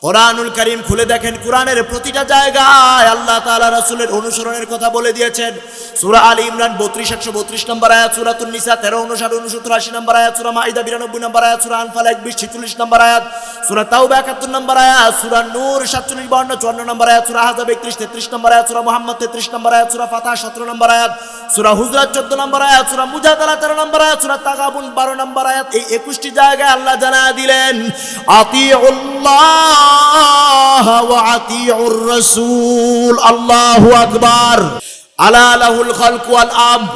কোরআনুল কারীম খুলে দেখেন, কোরআনের প্রতিটা জায়গায় আল্লাহ তাআলা রাসূলের অনুসরণের কথা বলে দিয়েছেন। সূরা আলী ইমরান 32-132 নম্বর আয়াত, সূরাতুন নিসা 13-59-60 নম্বর আয়াত, সূরা মাইদা 92 নম্বর আয়াত, সূরা আনফাল 21-46 নম্বর আয়াত, সূরা তাওবা 71 নম্বর আয়াত, সূরা নূর 47-52-54 নম্বর আয়াত, সূরা আহজাব 31-33 নম্বর আয়াত, সূরা মুহাম্মদ 33 নম্বর আয়াত, সূরা ফাতহ 17 নম্বর আয়াত, সূরা হুজুরাত 14 নম্বর আয়াত, সূরা মুজাদালা 13 নম্বর আয়াত, সূরা তাগাবুন 12 নম্বর আয়াত। এই 21টি জায়গায় আল্লাহ জানায়া দিলেন, আতিউল্লাহ ওয়া আতিউর রাসূল। আল্লাহু আকবার। আলা লাহুল খালকু ওয়াল আমর।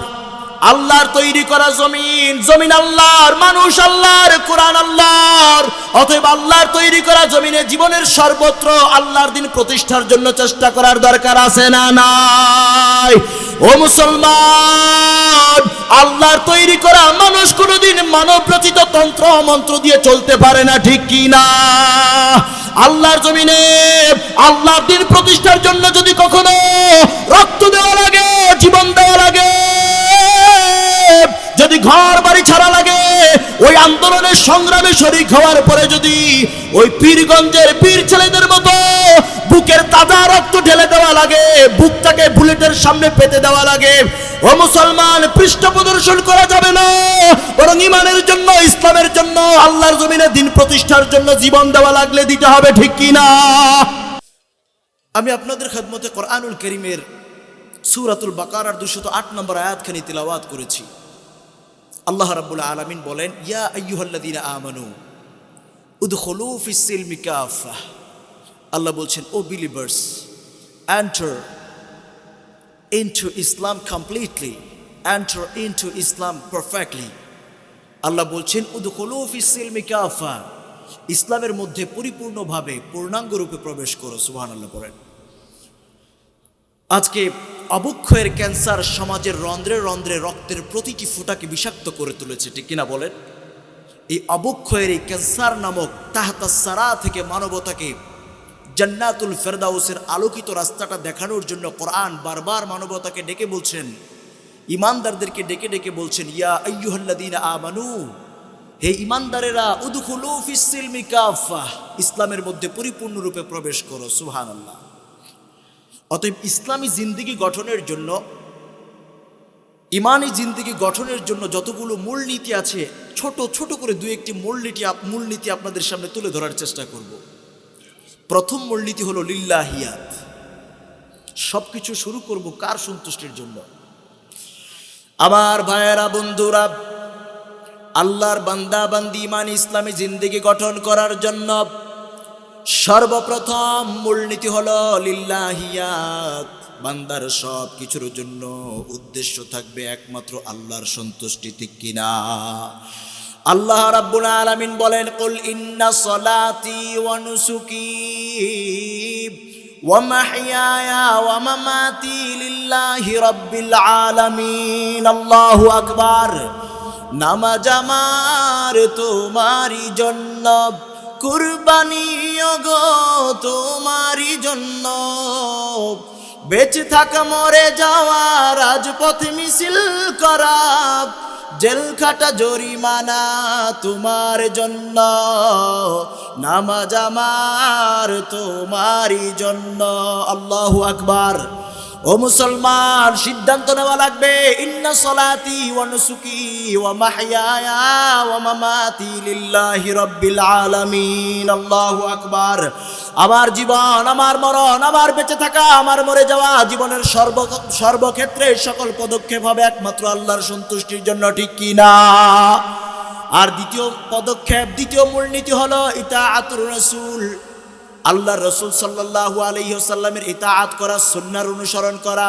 আল্লাহর তৈরি করা জমিন, জমিন আল্লাহর, মানুষ আল্লাহর, কোরআন আল্লাহর। অতএব আল্লাহর তৈরি করা জমিনে জীবনের সর্বত্র আল্লাহর দিন প্রতিষ্ঠার জন্য চেষ্টা করার দরকার আছে না নাই? ও মুসলমান, আল্লাহর তৈরি করা মানুষ কোনোদিন মানব রচিত তন্ত্র মন্ত্র দিয়ে চলতে পারে না, ঠিক কি না? আল্লাহর জমিনে আল্লাহর দিন প্রতিষ্ঠার জন্য যদি কখনো রক্ত দেওয়া লাগে, জীবন দেওয়া লাগে, যদি ঘর বাড়ি ছাড়া লাগে, ওই আন্দোলনের সংগ্রামে শরীক হওয়ার পরে যদি ওই পীরগঞ্জের পীর ছেলেদের মতো বুকের তাজা রক্ত ঢেলে দেওয়া লাগে, বুকটাকে বুলেটের সামনে পেতে দেওয়া লাগে, ও মুসলমান, পৃষ্ঠ প্রদর্শন করা যাবে না, বরং ঈমানের জন্য, ইসলামের জন্য, আল্লাহর জমিনে দিন প্রতিষ্ঠার জন্য জীবন দেওয়া লাগলে দিতে হবে, ঠিক কি না? আমি আপনাদের খেদমতে কোরআনুল কারীমের সূরাতুল বাকারার 208 নম্বর আয়াতখানি তিলাওয়াত করেছি। আল্লাহ রাব্বুল আলামিন বলেন, ইয়া আইয়ুহাল্লাযীনা আমানু উদখুলু ফিস সিলমি কাফা। আল্লাহ বলছেন, ও বিলিভার্স, এন্টার ইনটু ইসলাম কমপ্লিটলি, এন্টার ইনটু ইসলাম পারফেক্টলি। আল্লাহ বলছেন, উদখুলু ফিস সিলমি কাফা, ইসলামের মধ্যে পরিপূর্ণভাবে, পূর্ণাঙ্গ রূপে প্রবেশ করো। সুবহানাল্লাহ পড়েন। আজকে অবক্ষয়ের ক্যান্সার সমাজের রন্ধ্রে রন্ধ্রে রক্তের প্রতিটি ফোঁটাকে বিষাক্ত করে তুলেছে, ঠিক কিনা বলেন? এই অবক্ষয়ের এই ক্যান্সার নামক তাহতাস সারা থেকে মানবতাকে জান্নাতুল ফেরদাউসের আলোকিত রাস্তাটা দেখানোর জন্য কোরআন বারবার মানবতাকে ডেকে বলছেন, ইমানদারদেরকে ডেকে ডেকে বলছেন, ইয়া আইয়ুহাল্লাযীনা আমানু, হে ইমানদারেরা, উদখুলু ফিস সিলমি কাফা, ইসলামের মধ্যে পরিপূর্ণরূপে প্রবেশ করো। সুবহানাল্লাহ। অতএব ইসলামী জিন্দেগি গঠনের জন্য, ইমানি জিন্দেগি গঠনের জন্য যতগুলো মূলনীতি আছে, ছোট ছোট করে দু একটি মূলনীতি আপনাদের সামনে তুলে ধরার চেষ্টা করব। প্রথম মূলনীতি হলো লিল্লাহিয়াত। সবকিছু শুরু করব কার সন্তুষ্টির জন্য? আমার ভাইয়েরা, বন্ধুরা, আল্লাহর বান্দা বান্দি ইমানি ইসলামী জিন্দেগি গঠন করার জন্য সর্বপ্রথম মূলনীতি হলো লিল্লাহিয়াত। বান্দার সব কিছুর জন্য উদ্দেশ্য থাকবে একমাত্র আল্লাহর সন্তুষ্টি, ঠিক কিনা? আল্লাহ রাব্বুল আলামিন বলেন, কুল ইন্না সলাতি ওয়া নুসুকি ওয়া মাহইয়ায়া ওয়া মামাতি লিল্লাহি রাব্বিল আলামিন। আল্লাহু আকবার। নামাজ আমার তোমারই জন্য, কুরবানি গো তোমারই জন্য, বেঁচে থাকা মরে যাওয়া, রাজপথ মিছিল করা, জেল খাটা জরিমানা তোমার জন্য। নামাজ আমার তোমারই জন্য। আল্লাহু আকবার। ও মুসলমান, সিদ্ধান্ত নেওয়া লাগবে, ইন্না সলাতি ওয়া নুসুকি ওয়া মাহইয়ায়া ওয়া মামাতি লিল্লাহি রাব্বিল আলামিন। আল্লাহু আকবার। আমার জীবন, আমার মরণ, আমার বেঁচে থাকা, আমার মরে যাওয়া, জীবনের সর্বক্ষেত্রে সকল পদক্ষেপ হবে একমাত্র আল্লাহর সন্তুষ্টির জন্য, ঠিক কি না? আর দ্বিতীয় পদক্ষেপ, দ্বিতীয় মূলনীতি হলো ইতাআতুর রাসূল। আল্লাহর রাসূল সাল্লাল্লাহু আলাইহি ওয়াসাল্লামের ইতাআত করা, সুন্নাহর অনুসরণ করা।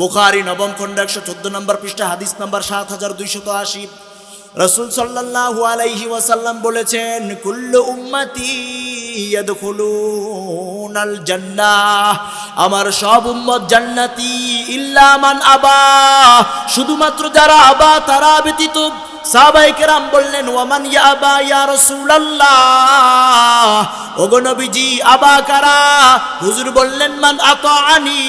বুখারী 9ম খণ্ড 114 নম্বর পৃষ্ঠা, হাদিস নাম্বার 7280। রাসূল সাল্লাল্লাহু আলাইহি ওয়াসাল্লাম বলেছেন, কুল্লু উম্মতি ইয়াদখুলুনাল জান্নাহ, আমার সব উম্মত জান্নাতি, ইল্লা মান আবা, শুধুমাত্র যারা আবা তারা ব্যতীত। সাহাবায়ে কেরাম বললেন, ওয়ামান ইয়াবা ইয়া রাসূলুল্লাহ, ওগো নবীজি আবা কারা? হুজুর বললেন, মান আতাআনি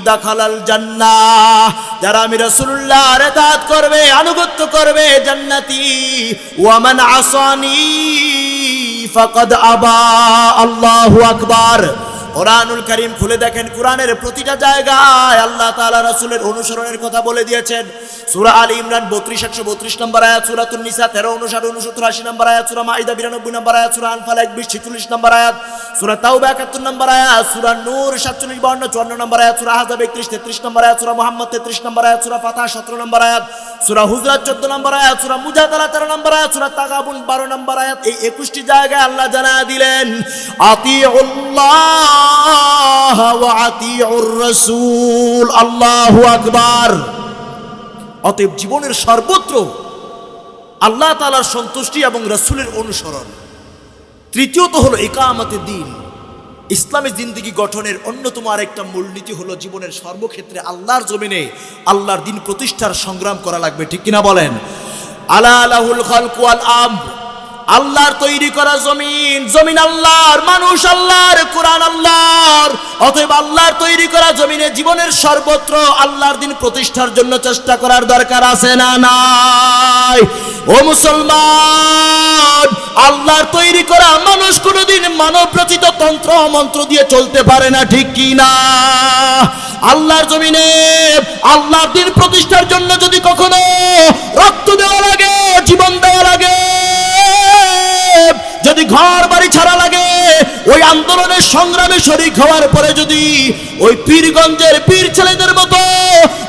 দাখালাল জান্নাহ, যারা আমি রাসূলুল্লাহর ইতাআত করবে, আনুগত্য করবে, জান্নাতি। ওয়ামান আসানি ফাকাদ আবা। আল্লাহু আকবার। কোরআনুল কারীম খুলে দেখেন, কোরআনের প্রতিটা জায়গায় আল্লাহ তাআলা রাসূলের অনুসরণের কথা বলে দিয়েছেন। সূরা আলী ইমরান 32 নম্বর আয়াত, সূরাতুন নিসা 13 59 69 80 নম্বর আয়াত, সূরা মাইদা 92 নম্বর আয়াত, সূরা আনফাল 21 46 নম্বর আয়াত, সূরা তাওবা 71 নম্বর আয়াত, সূরা নূর 47 52 54 নম্বর আয়াত, সূরা আহজাব 31 33 নম্বর আয়াত, সূরা মুহাম্মদ 33 নম্বর আয়াত, সূরা ফাতহ 17 নম্বর আয়াত, সূরা হুজরাত 14 নম্বর আয়াত, সূরা মুজাদালা 13 নম্বর আয়াত, সূরা তাগাবুন 12 নম্বর আয়াত। এই 21টি জায়গায় আল্লাহ জানায়া দিলেন আতিউল্লাহ ওয়া আতিউর রাসূল। আল্লাহু আকবার। অতএব জীবনের সর্বত্র আল্লাহ তাআলার সন্তুষ্টি এবং রাসূলের অনুসরণ। তৃতীয়ত হলো ইকামতে দ্বীন। ইসলামী জিন্দেগি গঠনের অন্যতম আরেকটা মূলনীতি হলো জীবনের সর্বক্ষেত্রে আল্লাহর জমিনে আল্লাহর দ্বীন প্রতিষ্ঠার সংগ্রাম করা লাগবে, ঠিক কিনা বলেন? আলা লাহুল খালকু ওয়াল আমর। আল্লাহর তৈরি করা জমিন, জমিন আল্লাহর, মানুষ আল্লাহর, কোরআন আল্লাহর। অতএব আল্লাহর তৈরি করা জমিনে জীবনের সর্বত্র আল্লাহর দ্বীন প্রতিষ্ঠার জন্য চেষ্টা করার দরকার আছে না নাই? ও মুসলমান, আল্লাহর তৈরি করা মানুষ কোনোদিন মানব রচিত তন্ত্র মন্ত্র দিয়ে চলতে পারে না, ঠিক কি না? আল্লাহর জমিনে আল্লাহর দ্বীন প্রতিষ্ঠার জন্য যদি কখনো রক্ত দেওয়া লাগে, জীবন দেওয়া লাগে, যদি ঘর বাড়ি ছাড়া লাগে, ওই আন্দোলনের সংগ্রামে শরীক হওয়ার পরে যদি ওই পীরগঞ্জের পীর ছেলেদের মতো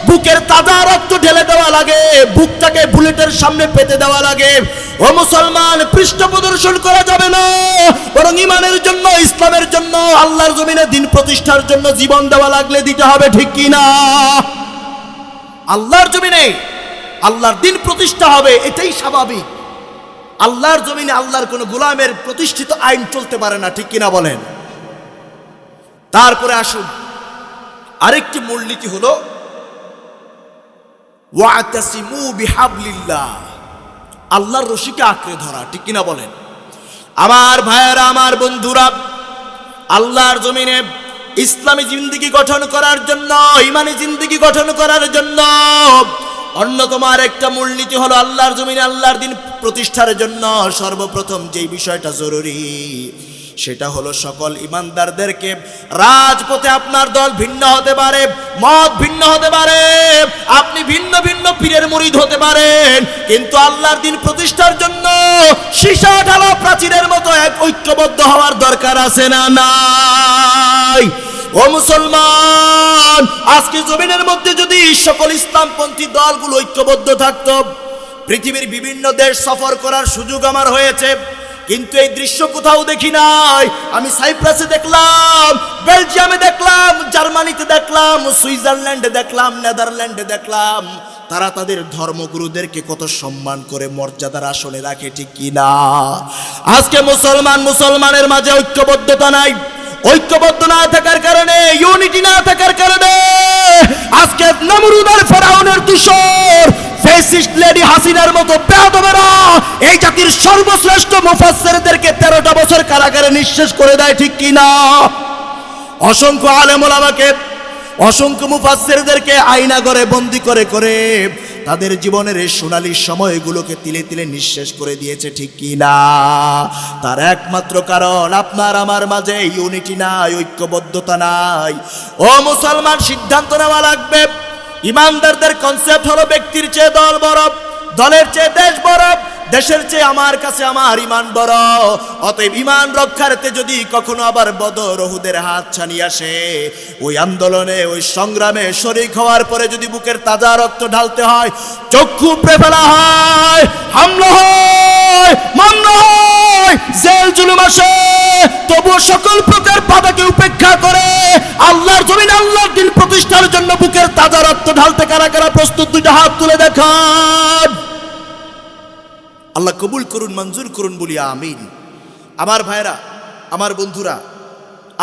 বুকের তাজা রক্ত ঢেলে দেওয়া লাগে, বুকটাকে বুলেটের সামনে পেতে দেওয়া লাগে, ও মুসলমান, পৃষ্ঠ প্রদর্শন করা যাবে না, বরং ইমানের জন্য, ইসলামের জন্য, আল্লাহর জমিনে দ্বীন প্রতিষ্ঠার জন্য জীবন দেওয়া লাগলে দিতে হবে, ঠিক কি না? আল্লাহর জমিনে আল্লাহর দ্বীন প্রতিষ্ঠা হবে, এটাই স্বাভাবিক। আল্লাহর জমিনে আল্লাহর কোন গোলামের প্রতিষ্ঠিত আইন চলতে পারে না, ঠিক কিনা বলেন? তারপরে আসুন, আরেকটি মূলনীতি হলো ওয়াতাসিমু বিহাবলিল্লাহ। আল্লাহর রশিকে আঁকড়ে ধরা, ঠিক কিনা বলেন? আমার ভাইয়েরা, আমার বন্ধুরা, আল্লাহর জমিনে ইসলামী জিন্দেগি গঠন করার জন্য, ইমানি জিন্দেগি গঠন করার জন্য অন্যতম আরেকটা মূলনীতি হলো আল্লাহর জমিনে আল্লাহর দ্বীন প্রতিষ্ঠার জন্য সর্বপ্রথম যেই বিষয়টা জরুরি সেটা হলো সকল ইমানদারদেরকে, রাজপথে আপনার দল ভিন্ন হতে পারে, মত ভিন্ন হতে পারে, আপনি ভিন্ন ভিন্ন পীরের মুরিদ হতে পারেন, কিন্তু আল্লাহর দ্বীন প্রতিষ্ঠার জন্য সীসা ঢালা প্রাচীরের মতো এক ঐক্যবদ্ধ হওয়ার দরকার আছে না নাই? ও মুসলমান, আজকে জমিনের মধ্যে যদি সকল ইসলামপন্থী দলগুলো ঐক্যবদ্ধ থাকতো, পৃথিবীর বিভিন্ন দেশ সফর করার সুযোগ আমার হয়েছে, কিন্তু এই দৃশ্য কোথাও দেখি নাই। আমি সাইপ্রাসে দেখলাম, বেলজিয়ামে দেখলাম, জার্মানিতে দেখলাম, সুইজারল্যান্ডে দেখলাম, নেদারল্যান্ডে দেখলাম, তারা তাদের ধর্মগুরুদেরকে কত সম্মান করে মর্যাদার আসনে রাখে, ঠিক কিনা? আজকে মুসলমানের মাঝে ঐক্যবদ্ধতা নাই। ঐক্যবদ্ধ না থাকার কারণে, ইউনিটি না থাকার কারণে আজকে নমরুদ আর ফেরাউনের দূষর ফ্যাসিস্ট লেডি হাসিনার মতো বেয়াদবেরা এই জাতির সর্বশ্রেষ্ঠ মুফাসসিরদেরকে 13টা বছর কারাগারে নিঃশেষ করে দেয়, ঠিক কিনা? অসংখ্য আলেম ওলামাকে, অসংখ্য মুফাসসিরদেরকে আয়না করে বন্দি করে করে তাদের জীবনের এই সোনালী সময়গুলোকে তিলে তিলে নিঃশেষ করে দিয়েছে, ঠিক কিনা? তার একমাত্র কারণ আপনার আমার মাঝে ইউনিটি নাই, ঐক্যবদ্ধতা নাই। ও মুসলমান, সিদ্ধান্ত নেওয়া লাগবে। ইমানদারদের কনসেপ্ট হলো ব্যক্তির চেয়ে দল বড়, দলের চেয়ে দেশ বড়, দেশের চেয়ে আমার কাছে আমার ইমান বড়। অতএব ইমান রক্ষার্থে যদি কখনো আবার বদর উহুদের হাত ছানি আসে, ওই আন্দোলনে, ওই সংগ্রামে শরীক হওয়ার পরে যদি বুকের তাজা রক্ত ঢালতে হয়, চক্ষু উপড়ে ফেলা হয়, হামলা হয়, মামলা হয়, জেল জুলুম আসে, তবুও সকল প্রকার বাধাকে উপেক্ষা করে আল্লাহর জমিনে আল্লাহর দ্বীন প্রতিষ্ঠার জন্য বুকের তাজা রক্ত ঢালতে কারা কারা প্রস্তুত? দুইটা হাত তুলে দেখান। আল্লাহ কবুল করুন, মঞ্জুর করুন, বলি আমিন। আমার ভাইরা, আমার বন্ধুরা,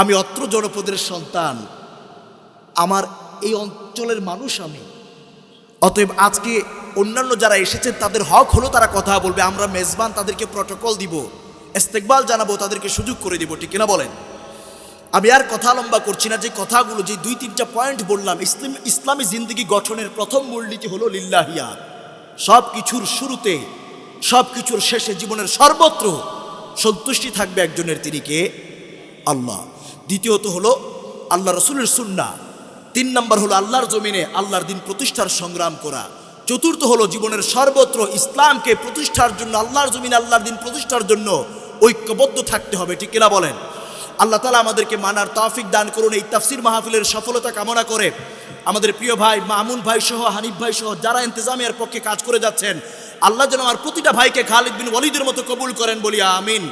আমি অত্র জনপদের সন্তান, আমার এই অঞ্চলের মানুষ আমি। অতএব আজকে অন্যান্য যারা এসেছেন তাদের হক হলো তারা কথা বলবে, আমরা মেজবান, তাদেরকে প্রটোকল দিব, ইস্তেকবাল জানাবো, তাদেরকে সুযোগ করে দিব, ঠিক কিনা বলেন? আমি আর কথা লম্বা করছি না। যে কথাগুলো, যে 2-3টা পয়েন্ট বললাম, ইসলামী জিন্দেগি গঠনের প্রথম মূলনীতি হলো লিল্লাহিয়া। সব কিছুর শুরুতে, সব কিছুর শেষে, জীবনের সর্বত্র সন্তুষ্টি থাকবে একজনের, তিনি কে? আল্লাহ। দ্বিতীয়ত হলো আল্লাহ রসুলের সুন্নাহ। 3 নম্বর হলো আল্লাহর জমিনে আল্লাহর দিন প্রতিষ্ঠার সংগ্রাম করা। চতুর্থ হলো জীবনের সর্বত্র ইসলামকে প্রতিষ্ঠার জন্য, আল্লাহর জমিনে আল্লাহর দিন প্রতিষ্ঠার জন্য ঐক্যবদ্ধ থাকতে হবে। ঠিক কিনা বলেন? আল্লাহ তাআলা আমাদেরকে মানার তৌফিক দান করুন। এই তাফসীর মাহফিলের সফলতা কামনা করে আমাদের প্রিয় ভাই মামুন ভাই সহ, হানিফ ভাই সহ যারা ইন্তেজামিয়ার পক্ষে কাজ করে যাচ্ছেন, আল্লাহ যেন আমার প্রতিটা ভাইকে খালিদ বিন ওয়ালিদের মতো কবুল করেন, বলি আমিন।